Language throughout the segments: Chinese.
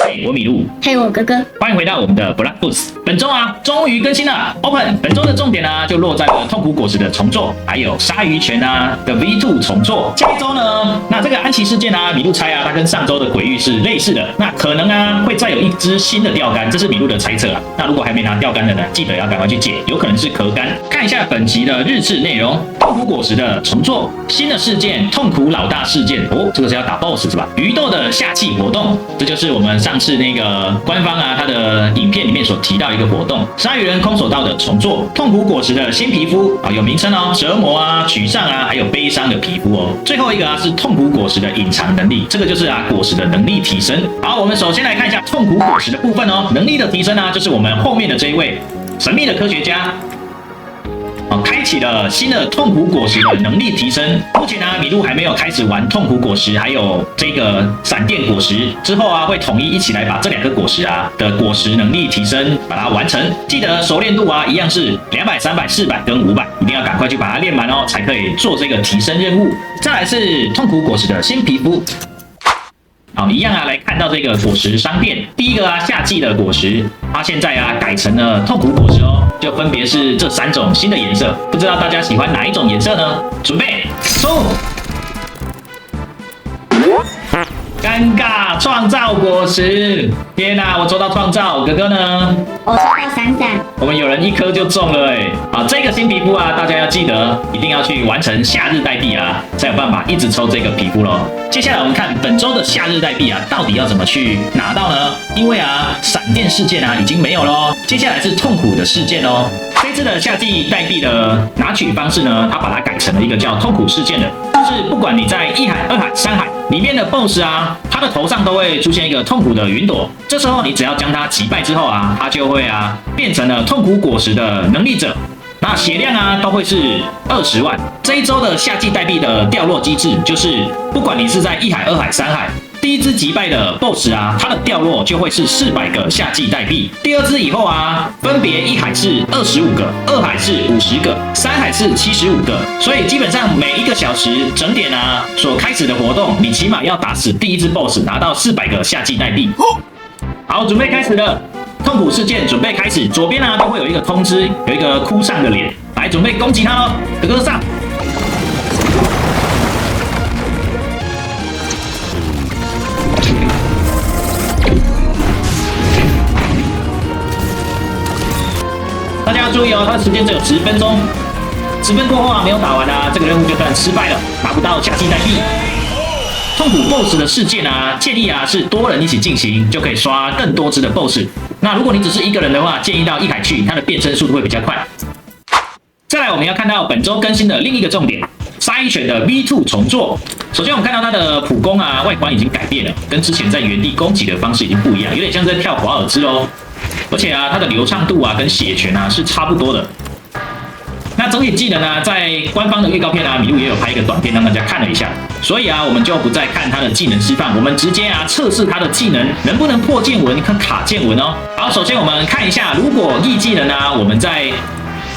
嘿，我米露。嘿，我哥哥。欢迎回到我们的 Black Boots。本周啊，终于更新了 Open。本周的重点呢，就落在了痛苦果实的重做，还有鲨鱼拳啊的 V2 重做。下一周呢，那这个安琪事件啊，米露猜啊，它跟上周的鬼域是类似的。那可能啊，会再有一只新的钓竿，这是米露的猜测啊。那如果还没拿钓竿的呢，记得要赶快去解，有可能是壳竿。看一下本集的日志内容：痛苦果实的重做，新的事件，痛苦老大事件。哦，这个是要打 BOSS 是吧？鱼豆的夏季活动，这就是我们上次那个官方啊，它的影片里面所提到一个活动，鲨鱼人空手道的重做，痛苦果实的新皮肤啊，有名称哦，折磨啊、沮丧啊，还有悲伤的皮肤哦。最后一个啊是痛苦果实的隐藏能力，这个就是啊果实的能力提升。好，我们首先来看一下痛苦果实的部分哦，能力的提升啊，就是我们后面的这一位神秘的科学家。开启了新的痛苦果实的能力提升。目前呢，米露还没有开始玩痛苦果实，还有这个闪电果实。之后啊，会统一一起来把这两个果实啊的果实能力提升，把它完成。记得熟练度啊，一样是200、300、400跟500，一定要赶快去把它练满哦，才可以做这个提升任务。再来是痛苦果实的新皮肤。好，一样啊，来看到这个果实商店。第一个啊，夏季的果实，它现在啊改成了痛苦果实哦，就分别是这3种新的颜色。不知道大家喜欢哪一种颜色呢？准备，冲！尴尬，创造果实！天哪，我抽到创造，哥哥呢？我抽到闪闪。我们有人一颗就中了哎！好，这个新皮肤啊，大家要记得一定要去完成夏日代币啊，才有办法一直抽这个皮肤咯。接下来我们看本周的夏日代币啊，到底要怎么去拿到呢？因为啊，闪电事件啊已经没有咯，接下来是痛苦的事件哦。这次的夏季代币的拿取方式呢，它把它改成了一个叫痛苦事件的，就是不管你在1海、2海、3海里面的 BOSS 啊，它的头上都会出现一个痛苦的云朵，这时候你只要将它击败之后啊，它就会啊变成了痛苦果实的能力者。那血量啊都会是20万。这一周的夏季代币的掉落机制就是，不管你是在1海、2海、3海，第一只击败的 BOSS 啊，它的掉落就会是400个夏季代币。第二只以后啊，分别1海是25个，2海是50个，3海是75个。所以基本上每1个小时整点啊所开始的活动，你起码要打死第一只 BOSS， 拿到400个夏季代币。好，准备开始了。痛苦事件准备开始，左边呢都会有一个通知，有一个哭丧的脸，来准备攻击他哦，哥哥上。大家要注意哦，它的时间只有10分钟，10分过后啊没有打完啊，这个任务就算失败了，拿不到夏季代币。痛苦 BOSS 的事件啊，建议啊是多人一起进行，就可以刷更多只的 BOSS。那如果你只是一个人的话，建议到1海去，它的变身速度会比较快。再来，我们要看到本周更新的另一个重点，鲨鱼犬的 V2 重做。首先，我们看到它的普攻啊，外观已经改变了，跟之前在原地攻击的方式已经不一样，有点像是在跳华尔兹哦。而且啊，它的流畅度啊跟血权啊是差不多的。那整体技能呢，在官方的预告片啊，米露也有拍一个短片让大家看了一下，所以啊，我们就不再看它的技能示范，我们直接啊测试它的技能能不能破剑纹跟卡剑纹哦。好，首先我们看一下，如果异技能啊，我们在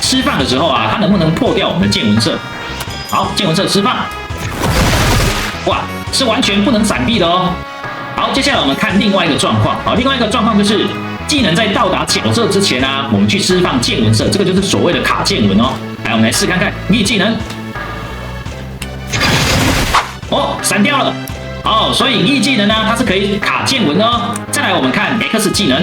释放的时候啊，它能不能破掉我们的剑纹色？好，剑纹色释放，哇，是完全不能闪避的哦。好，接下来我们看另外一个状况，好，另外一个状况就是技能在到达角色之前啊，我们去释放剑纹色，这个就是所谓的卡剑纹哦。来，我们来试看看异技能。哦，闪掉了。哦，所以异技能呢，它是可以卡剑纹哦。再来，我们看 X 技能。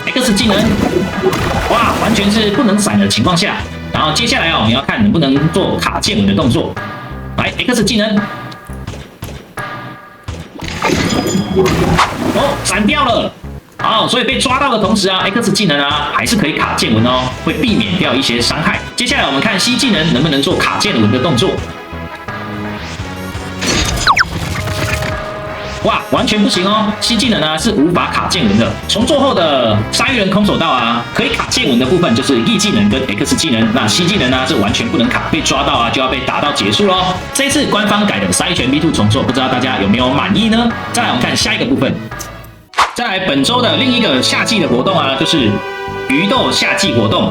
X 技能，哇，完全是不能闪的情况下。然后接下来啊，我们要看能不能做卡剑纹的动作。来 ，X 技能。哦，闪掉了。好，所以被抓到的同时啊 ，X 技能啊还是可以卡剑纹哦，会避免掉一些伤害。接下来我们看 C 技能能不能做卡剑纹的动作。哇，完全不行哦 ！C 技能啊是无法卡剑纹的。重做后的鲨鱼人空手道啊，可以卡剑纹的部分就是 E 技能跟 X 技能，那 C 技能呢是完全不能卡，被抓到啊就要被打到结束咯。这一次官方改的鲨鱼拳 V2 重做，不知道大家有没有满意呢？再来我们看下一个部分。再来本周的另一个夏季的活动啊，就是鱼豆夏季活动。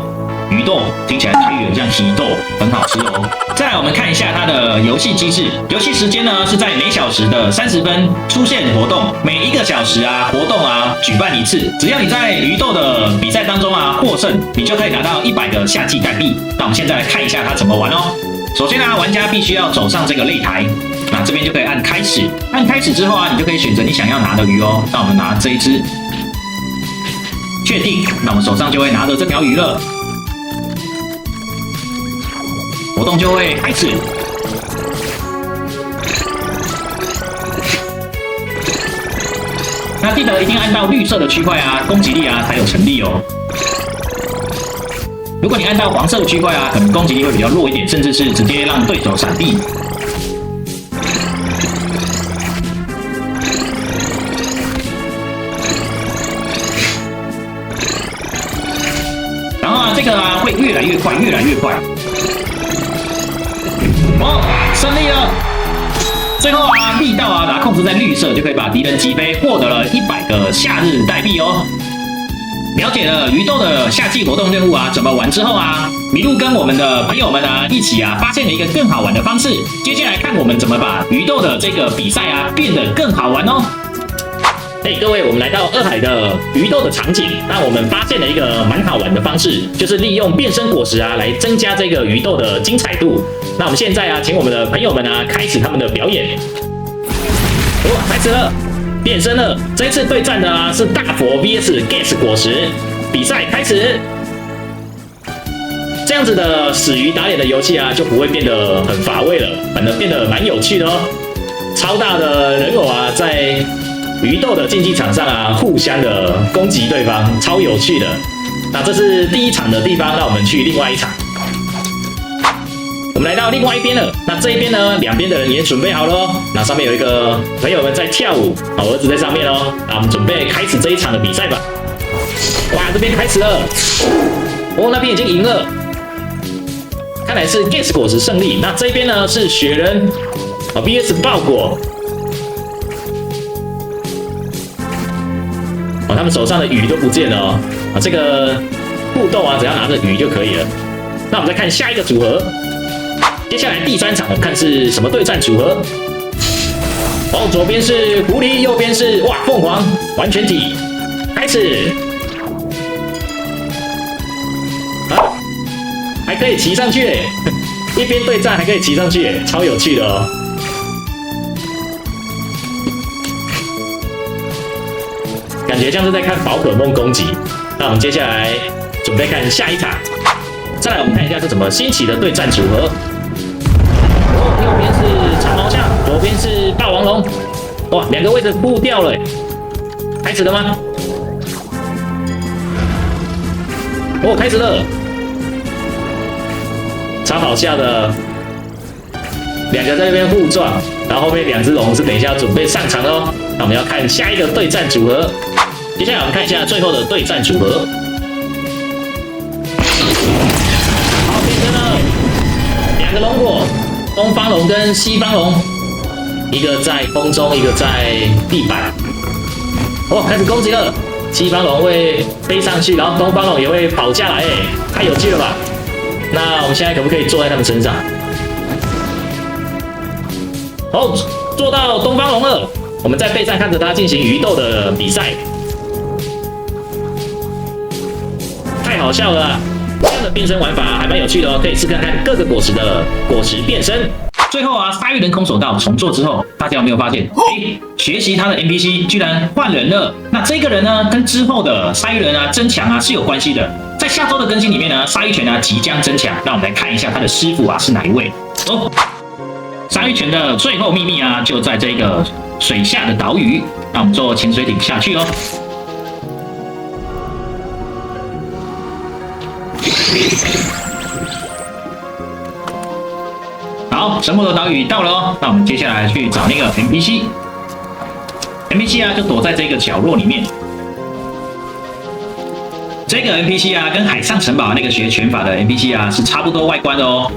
鱼豆听起来台语很像鱼豆，很好吃哦。再来，我们看一下它的游戏机制。游戏时间呢是在每小时的30分出现活动，每1个小时啊活动啊举办1次。只要你在鱼豆的比赛当中啊获胜，你就可以拿到100个夏季代币。那我们现在来看一下它怎么玩哦。首先呢，玩家必须要走上这个擂台，那这边就可以按开始。按开始之后啊，你就可以选择你想要拿的鱼哦。那我们拿这一只，确定，那我们手上就会拿着这条鱼了。活动就会开始。那记得一定按到绿色的区块啊，攻击力啊才有成立哦。如果你按到黄色的区块啊，可能攻击力会比较弱一点，甚至是直接让对手闪避。然后啊，这个啊会越来越快，越来越快。哦，胜利了！最后啊，力道啊把它控制在绿色，就可以把敌人击飞，获得了100个夏日代币哦。了解了鱼豆的夏季活动任务啊怎么玩之后啊，麋鹿跟我们的朋友们啊一起啊发现了一个更好玩的方式。接下来看我们怎么把鱼豆的这个比赛啊变得更好玩哦。各位，我们来到2海的鱼豆的场景，那我们发现了一个蛮好玩的方式，就是利用变身果实啊来增加这个鱼豆的精彩度。那我们现在啊，请我们的朋友们啊开始他们的表演。开始了。变身了，这一次对战的啊是大佛 VS Gas 果实，比赛开始。这样子的死鱼打脸的游戏啊，就不会变得很乏味了，反而变得蛮有趣的哦。超大的人偶啊，在鱼豆的竞技场上啊，互相的攻击对方，超有趣的。那这是第1场的地方，让我们去另外一场。我们来到另外一边了，那这一边呢，两边的人也准备好了哦。那上面有一个朋友们在跳舞，好，儿子在上面哦。那我们准备开始这一场的比赛吧。哇，这边开始了，哦，那边已经赢了，看来是 Gas 果实胜利。那这边呢是雪人VS 爆果，哦，他们手上的鱼都不见了哦。啊，这个互动啊，只要拿着鱼就可以了。那我们再看下一个组合。接下来第3场，我们看是什么对战组合。哦，左边是狐狸，右边是哇凤凰完全体。开始，啊，还可以骑上去，一边对战还可以骑上去，超有趣的哦。感觉像是在看宝可梦攻击。那我们接下来准备看下一场。再来，我们看一下是怎么新奇的对战组合。右边是长毛象，左边是霸王龙。哇，2个位置互掉了，开始了吗？哦，开始了，超好笑的，2个在那边互撞，然后后面2只龙是等一下准备上场哦。那我们要看下一个对战组合。接下来我们看一下最后的对战组合。好，变身了，2个龙果。东方龙跟西方龙，一个在空中，一个在地板。哦，开始攻击了。西方龙会飞上去，然后东方龙也会跑下来，太有趣了吧？那我们现在可不可以坐在他们身上？好，坐到东方龙了。我们在背上看着他进行鱼豆的比赛，太好笑了啊。这样的变身玩法还蛮有趣的哦，可以试看看各个果实的果实变身。最后啊，鲨鱼人空手道重做之后，大家有没有发现？学习他的 NPC 居然换人了。那这个人呢，跟之后的鲨鱼人啊增强啊是有关系的。在下周的更新里面呢，鲨鱼拳啊即将增强，让我们来看一下他的师傅啊是哪一位。哦，鲨鱼拳的最后秘密啊就在这个水下的岛屿。让我们坐潜水艇下去哦。好，神魔的岛屿到了哦。那我们接下来去找那个 NPC 啊，就躲在这个角落里面。这个 NPC 啊，跟海上城堡那个学拳法的 NPC 啊是差不多外观的哦。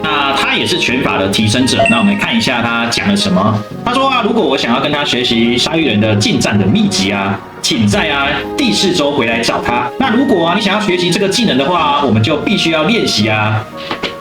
那他也是拳法的提升者。那我们来看一下他讲了什么。他说啊，如果我想要跟他学习鲨鱼人的近战的秘籍啊，请在第4周回来找他。那如果你想要学习这个技能的话，我们就必须要练习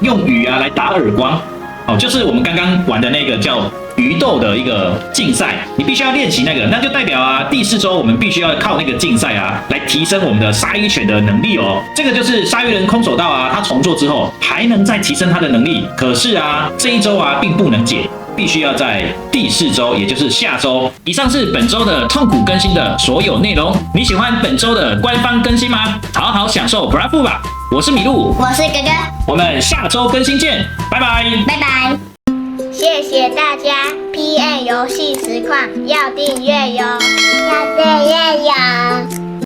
用鱼啊来打耳光，哦，就是我们刚刚玩的那个叫鱼斗的一个竞赛，你必须要练习那个，那就代表啊，第4周我们必须要靠那个竞赛啊，来提升我们的鲨鱼犬的能力哦。这个就是鲨鱼人空手道啊，它重做之后还能再提升它的能力，可是啊，这一周啊并不能解。必须要在第4周，也就是下周。以上是本周的痛苦更新的所有内容。你喜欢本周的官方更新吗？好好享受 Bravo 吧！我是米露，我是哥哥，我们下周更新见，拜拜，拜拜。谢谢大家 ，PM 游戏实况要订阅哟，要订阅哟。